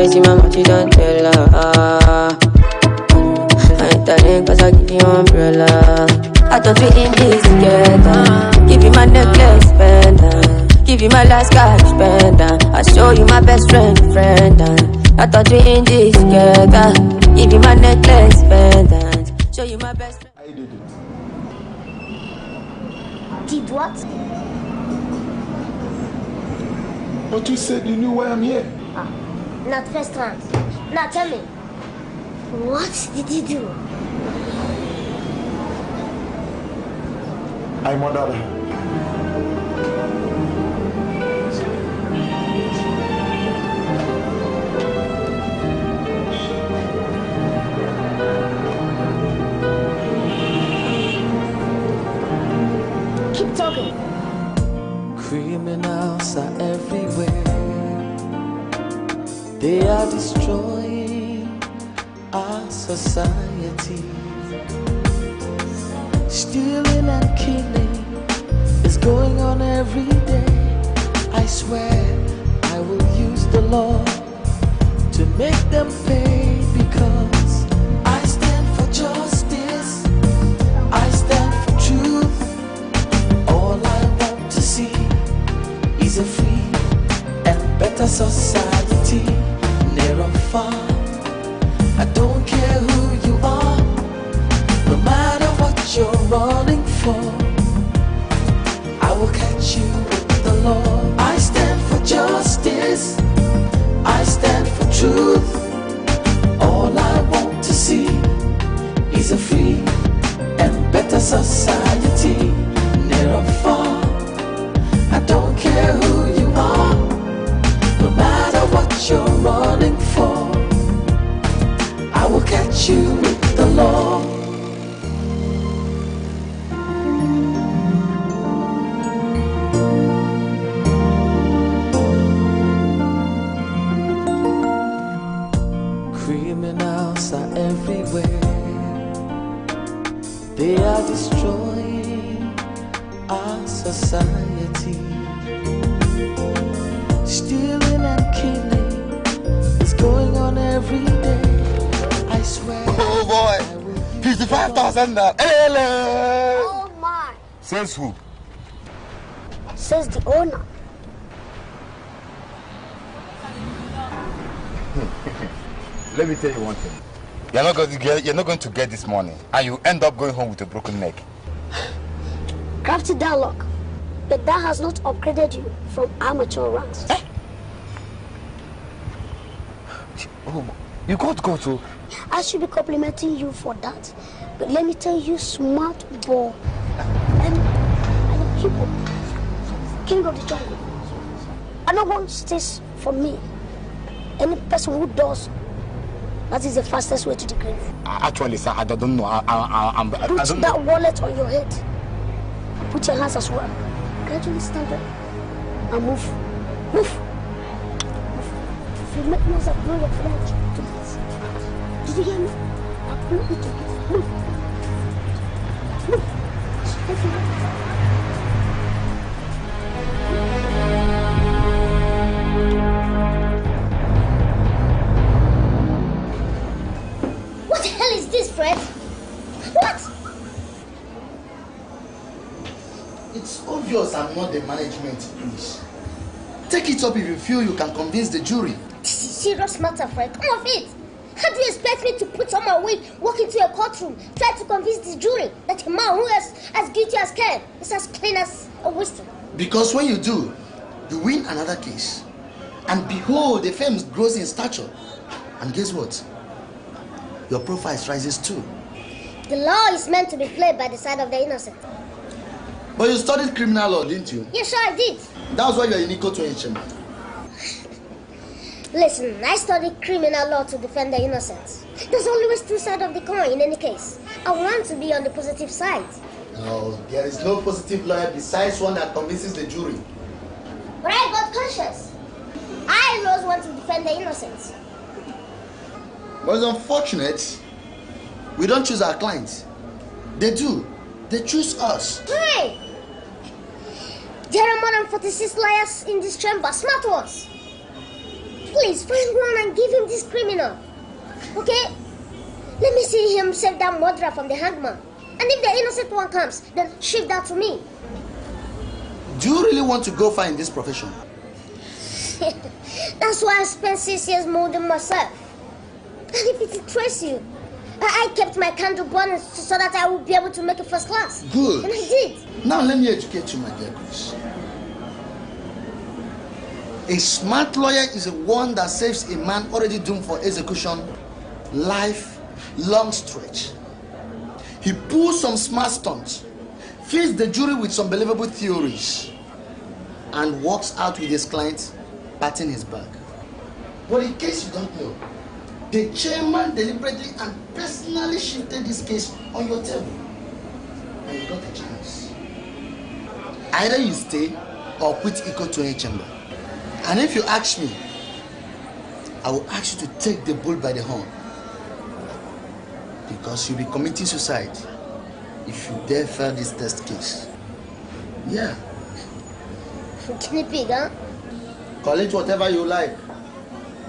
see my mouth, you don't tell her. I ain't telling cause I give you umbrella. I thought we in this together. Give you my necklace, pendant. Give you my last cash, pendant. I show you my best friend. I thought we in this together. Give you my necklace, pendant. Show you my best friend. I did it. Did what? But you said you knew why I'm here. Not restaurant. Now tell me, what did you do? I murdered her. Keep talking. Criminals are everywhere. They are destroying our society. Stealing and killing is going on every day. I swear I will use the law to make them pay, because I stand for justice, I stand for truth. All I want to see is a free and better society, near or far. I don't care who you are, no matter what you're running for, I will catch you with the law. I stand for justice, I stand for truth. All I want to see is a free and better society, near or far. I don't care who you are, no matter what you're running for, I will catch you with the law. Criminals are everywhere. They are destroying our society. Stealing and killing is going on every day. I swear. Oh boy! 55,000 naira. Oh my. Says who? Says the owner. Let me tell you one thing. You're not going to get this money, and you end up going home with a broken neck. Crafty dialogue. But that has not upgraded you from amateur ranks. Oh, you can't go to. I should be complimenting you for that. But let me tell you, smart boy. And people, king of the jungle. I don't want this for me. Any person who does, that is the fastest way to the grave. Actually, sir, I don't know. I Put don't that know. wallet on your head. Put your hands as well. Gradually stand up and move. Move. If you make noise, I blow your flesh to bits. Did you hear me? I blow you to bits. Move. Move. What the hell is this, Fred? What? It's obvious I'm not the management, please. Take it up if you feel you can convince the jury. This is serious matter, Fred. Come off it. How do you expect me to put on my wig, walk into a courtroom, try to convince the jury that a man who is as guilty as Ken is as clean as a whistle? Because when you do, you win another case. And behold, the firm grows in stature. And guess what? Your profile rises too. The law is meant to be played by the side of the innocent. But you studied criminal law, didn't you? Yeah, sure I did. That's why you're in Iko to HM. Listen, I studied criminal law to defend the innocent. There's always two sides of the coin in any case. I want to be on the positive side. No, there is no positive lawyer besides one that convinces the jury. But I got conscious. I always want to defend the innocent. But it's unfortunate, we don't choose our clients. They do. They choose us. Hey! There are more than 46 lawyers in this chamber, smart ones. Who Please, find one and give him this criminal. Okay? Let me see him save that murderer from the hangman. And if the innocent one comes, then shift that to me. Do you really want to go far in this profession? That's why I spent 6 years molding myself. And if it interests you, I kept my candle burning so that I would be able to make it first class. Good. And I did. Now let me educate you, my dear Chris. A smart lawyer is a one that saves a man already doomed for execution life long stretch. He pulls some smart stunts, fills the jury with some believable theories, and walks out with his client patting his back. But in case you don't know, the chairman deliberately and personally shifted this case on your table, and you got a chance. Either you stay or quit Iko Tonye Chamber. And if you ask me, I will ask you to take the bull by the horn, because you'll be committing suicide if you dare fail this test case. Yeah. Guinea pig, huh? Call it whatever you like.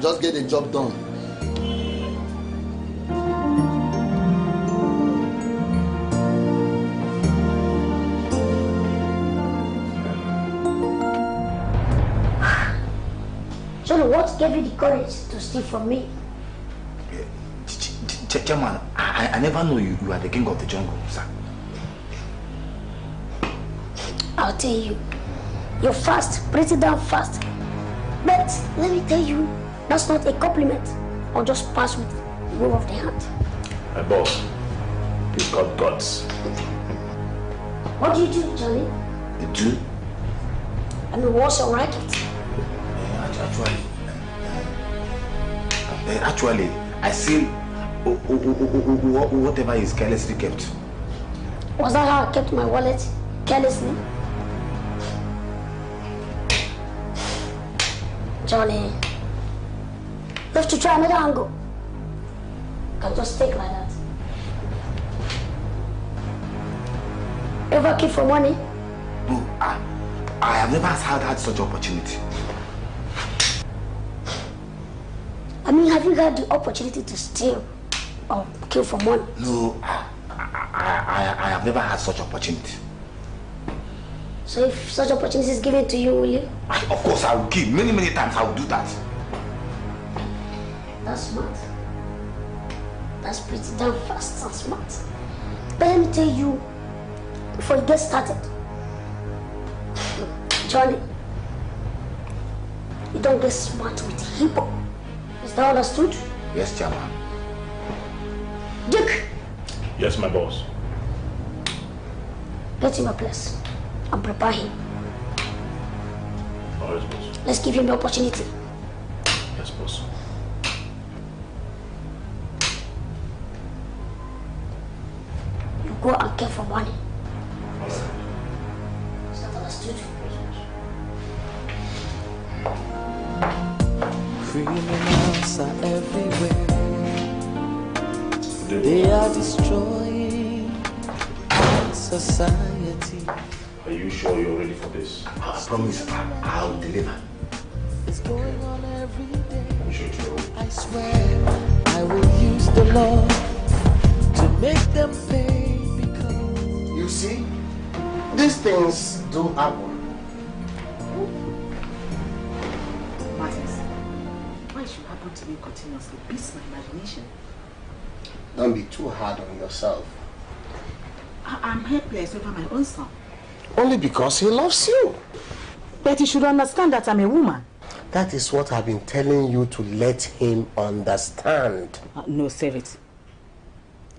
Just get the job done. Johnny, what gave you the courage to steal from me? Chairman, I never knew you are the king of the jungle, sir. I'll tell you, you're fast, pretty damn fast. But let me tell you, that's not a compliment. I'll just pass with the wave of the hand. My boss, you've got guts. What do you do, Johnny? You do? I mean, what's your racket? Actually, I see whatever is carelessly kept. Was that how I kept my wallet carelessly? Johnny, you have to try another angle. You can just take like that. Ever keep for money? No, I have never had such opportunity. I mean, have you had the opportunity to steal or kill for money? No, I have never had such opportunity. So if such opportunity is given to you, will you? Of course, I will kill. Many times I will do that. That's smart. That's pretty damn fast and smart. But let me tell you, before you get started, Johnny, you don't get smart with hip-hop. Is that understood? Yes, Chairman. Dick! Yes, my boss. Get him a place and prepare him. Oh, yes, boss. Let's give him the opportunity. Yes, boss. You go and care for money. All right. Is that understood? Criminals are everywhere. They are destroying our society. Are you sure you're ready for this? I promise I'll deliver. It's going on every day. You sure it's real? I swear I will use the law to make them pay because You see, these things do happen. Martins, why should happen to me continuously beats my imagination. Don't be too hard on yourself. I'm helpless over my own son. Only because he loves you. But you should understand that I'm a woman. That is what I've been telling you to let him understand. No, save it.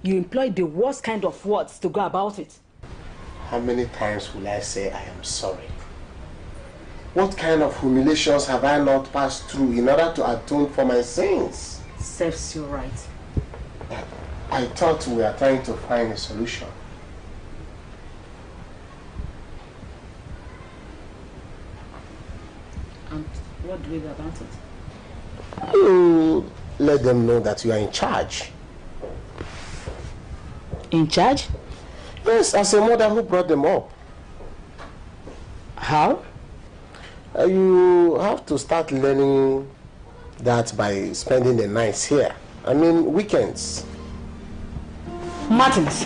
You employ the worst kind of words to go about it. How many times will I say I am sorry? What kind of humiliations have I not passed through in order to atone for my sins? Serves you right. I thought we were trying to find a solution. And what do we do about it? You let them know that you are in charge. In charge? Yes, as a mother who brought them up. How? You have to start learning that by spending the nights here. I mean, weekends. Martins,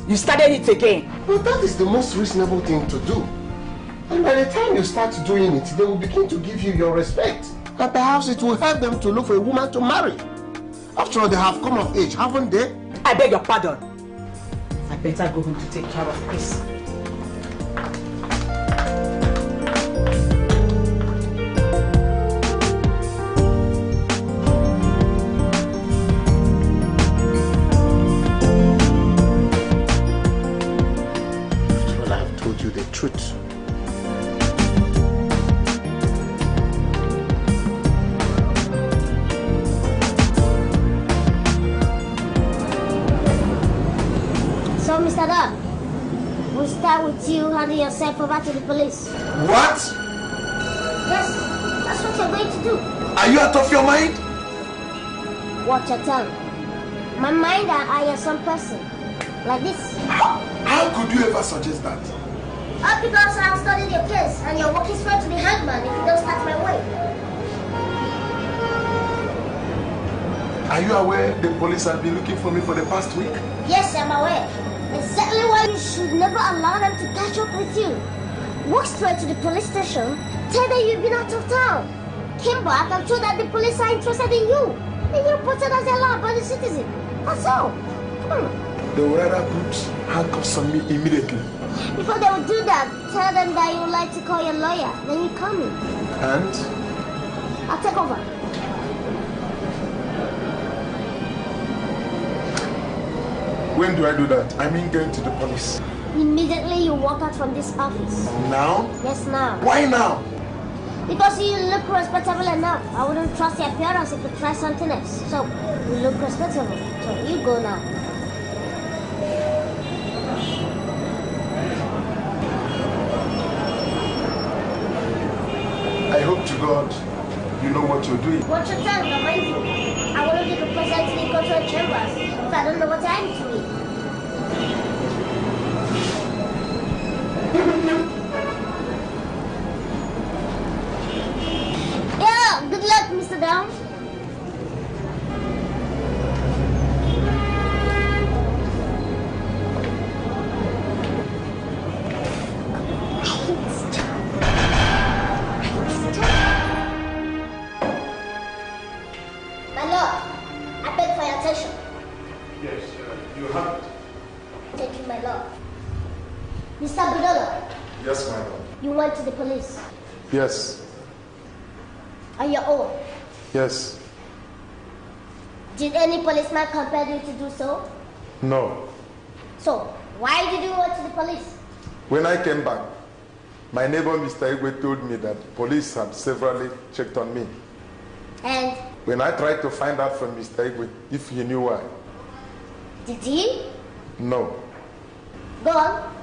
you started it again. Well, that is the most reasonable thing to do. And by the time you start doing it, they will begin to give you your respect. And perhaps it will help them to look for a woman to marry. After all, they have come of age, haven't they? I beg your pardon. I better go home to take care of Chris. Well, I have told you the truth. So, Mr. Dog, we'll start with you handing yourself over to the police. What? Yes, that's what you're going to do. Are you out of your mind? Watch your tongue. My mind and I are some person. Like this. How could you ever suggest that? Because I have studied your case and you're walking straight to the hangman if you don't start my way. Are you aware the police have been looking for me for the past week? Yes, I'm aware. Exactly why you should never allow them to catch up with you. Walk straight to the police station, tell them you've been out of town. Came back and told that the police are interested in you. And you're reported as a law-abiding citizen. That's all. They will rather put handcuffs on me immediately. Before they will do that, tell them that you would like to call your lawyer. Then you call me. And? I'll take over. When do I do that? I mean going to the police. Immediately you walk out from this office. Now? Yes, now. Why now? Because you look respectable enough. I wouldn't trust your appearance if you try something else. So, you look respectable. So, you go now. I hope to God you know what you're doing. Watch your tongue, mind you. I wouldn't be representing in control chambers if I don't know what I'm doing. Yeah, good luck, Mr. Down. My lord, I beg for your attention. Yes, you have it. Thank you, my lord. Mr. Budolo, Yes, my lord. you went to the police Yes, on your own. yes, Did any policeman compel you to do so? no. So, why did you go to the police? When I came back, my neighbor Mr. Igwe told me that the police had severally checked on me. And When I tried to find out from Mr. Igwe if he knew why, did he? no. Go on.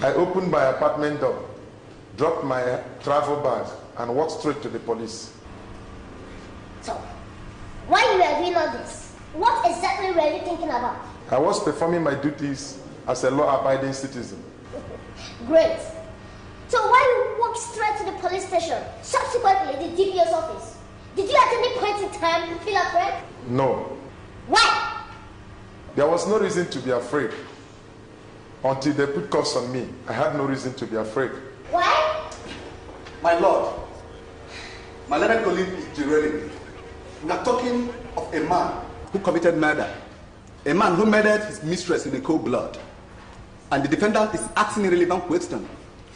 I opened my apartment door, dropped my travel bag, and walked straight to the police. So, while you were doing all this, what exactly were you thinking about? I was performing my duties as a law-abiding citizen. Great. So why you walked straight to the police station, subsequently the DPO's office? Did you at any point in time feel afraid? No, Why? there was no reason to be afraid. Until they put cuffs on me, I had no reason to be afraid. Why? My lord, my learned colleague is derailing. We are talking of a man who committed murder. A man who murdered his mistress in a cold blood. And the defendant is asking irrelevant questions,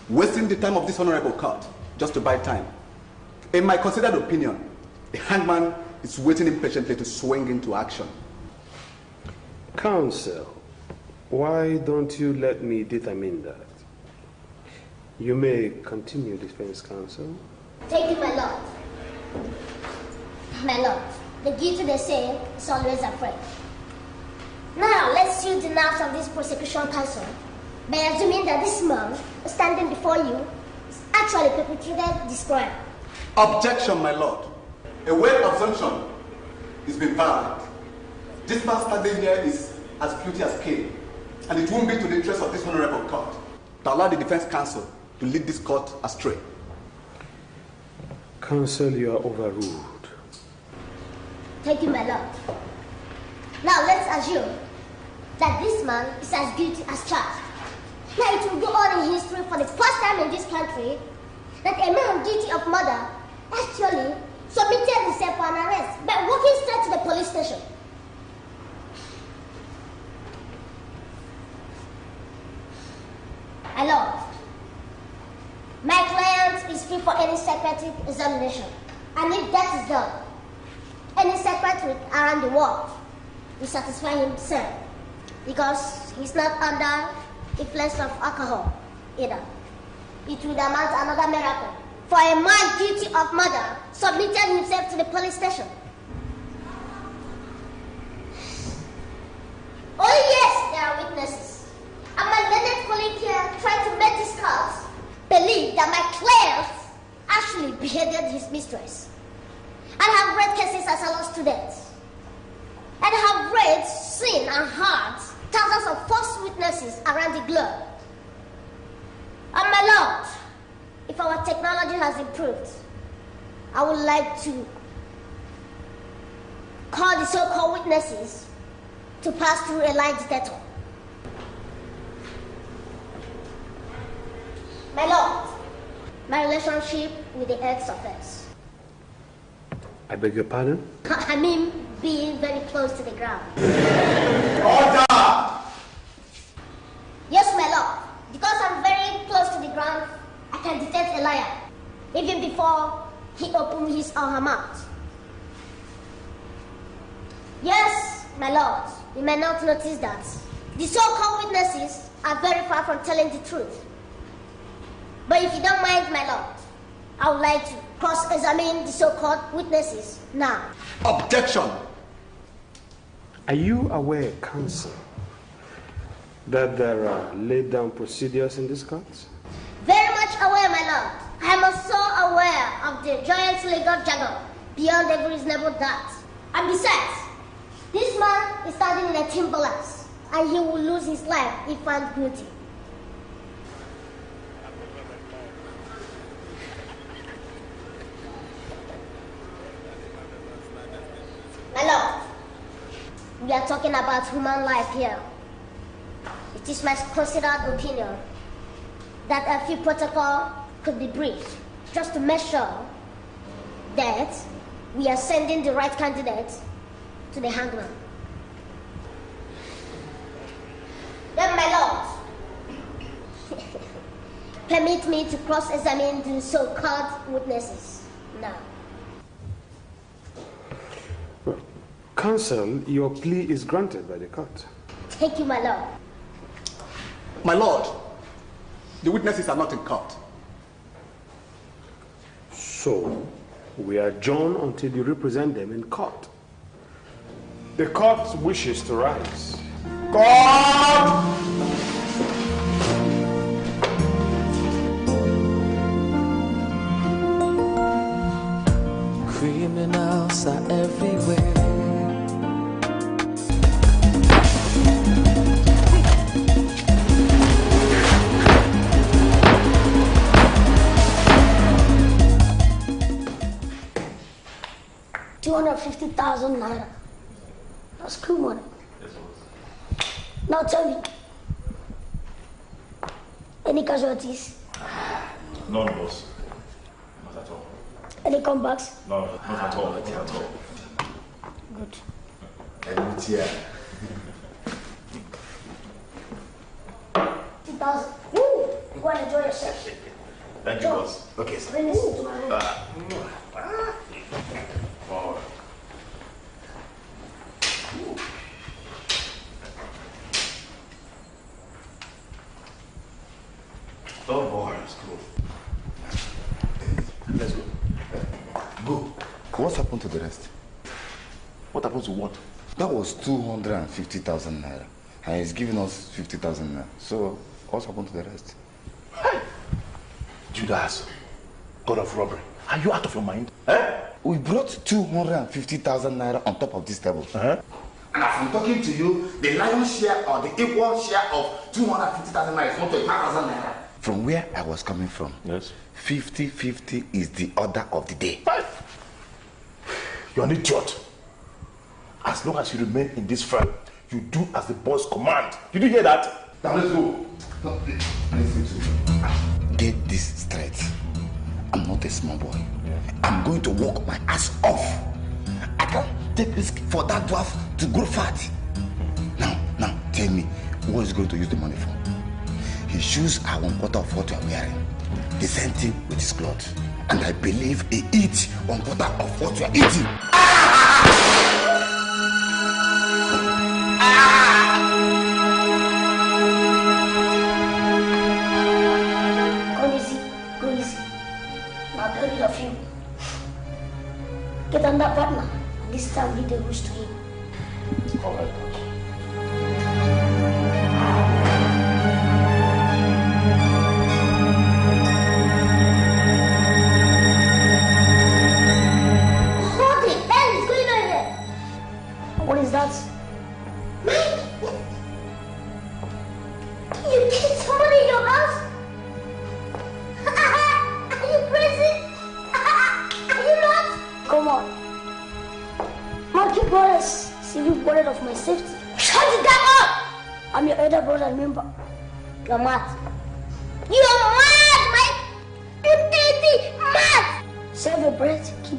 wasting the time of this honorable court just to buy time. In my considered opinion, the hangman is waiting impatiently to swing into action. Counsel, why don't you let me determine that? You may continue, defense counsel. Thank you, my lord. My lord, the guilty they say is always afraid. Now, let's use the nerves of this prosecution counsel by assuming that this man standing before you is actually perpetrated this crime. Objection, my lord. A word of assumption is been valid. This man standing here is as guilty as Cain, and it won't be to the interest of this honorable court to allow the defense counsel to lead this court astray. Counsel, you are overruled. Thank you, my lord. Now let's assume that this man is as guilty as charged. Now it will go on in history for the first time in this country that a man guilty of murder actually submitted himself for an arrest by walking straight to the police station. My lord, my client is free for any psychiatric examination, and if that is done, any psychiatric around the world will satisfy himself because he's not under influence of alcohol either. It would amount to another miracle for a man guilty of murder submitted himself to the police station. Oh yes, there are witnesses. And my learned colleague here tried to make this cause believe that my client actually beheaded his mistress. And have read cases as a law student. And have read, seen, and heard thousands of false witnesses around the globe. And my lord, if our technology has improved, I would like to call the so-called witnesses to pass through a lie detector. My lord, my relationship with the ex-offense. I beg your pardon? I mean being very close to the ground. Order! Yes, my lord. Because I'm very close to the ground, I can detect a liar, even before he opens his or her mouth. Yes, my lord, you may not notice that. The so-called witnesses are very far from telling the truth. But if you don't mind, my lord, I would like to cross-examine the so-called witnesses now. Objection! Are you aware, counsel, that there are laid-down procedures in this court? Very much aware, my lord. I am also aware of the giant legal jargon beyond every reasonable doubt. And besides, this man is standing in a timberlands, and he will lose his life if found guilty. My lord, we are talking about human life here. It is my considered opinion that a few protocol could be briefed just to make sure that we are sending the right candidate to the hangman. Then, my lord, permit me to cross-examine the so-called witnesses now. Counsel, your plea is granted by the court. Thank you, my lord. My lord, the witnesses are not in court. So, we adjourn until you represent them in court. The court wishes to rise. God! Criminals are everywhere. $250,000. That's cool money. Now tell me, any casualties? None, boss. Not at all. Any comebacks? No, not at all. Not at all. Good. Yeah. 2,000. Woo! Go and enjoy yourself. Thank you, boss. Okay, sir. Bring this into my room. Wow. Oh boy, that's cool. Let's go. Go. What's happened to the rest? What happened to what? That was 250,000 naira. And he's giving us 50,000 naira. So, what's happened to the rest? Hey! Judas, God of robbery. Are you out of your mind? Eh? We brought 250,000 naira on top of this table. Uh-huh. And as I'm talking to you, the lion's share or the equal share of 250,000 naira is not 5,000 naira. from where I was coming from, yes, 50-50 is the order of the day. You're an idiot. As long as you remain in this firm, you do as the boss command. Did you hear that? Now let's go. Listen to me. Get this straight. I'm not a small boy. I'm going to work my ass off. I can't take risk for that dwarf to grow fat. Now, tell me, what is he going to use the money for? His shoes are 1/4 of what you are wearing. The same thing with his clothes. And I believe he eats 1/4 of what you are eating. Go easy. Now three of you. Get on that partner. This time lead the rules to him. All right. What the hell is going on here? What is that? You killed somebody in your house? Are you crazy? Are you not? Come on. Monkey brothers, see you worried of my safety. Shut it down! I'm your elder brother, remember? You're mad. You're mad, Mike! You're mad! Save your breath. Keep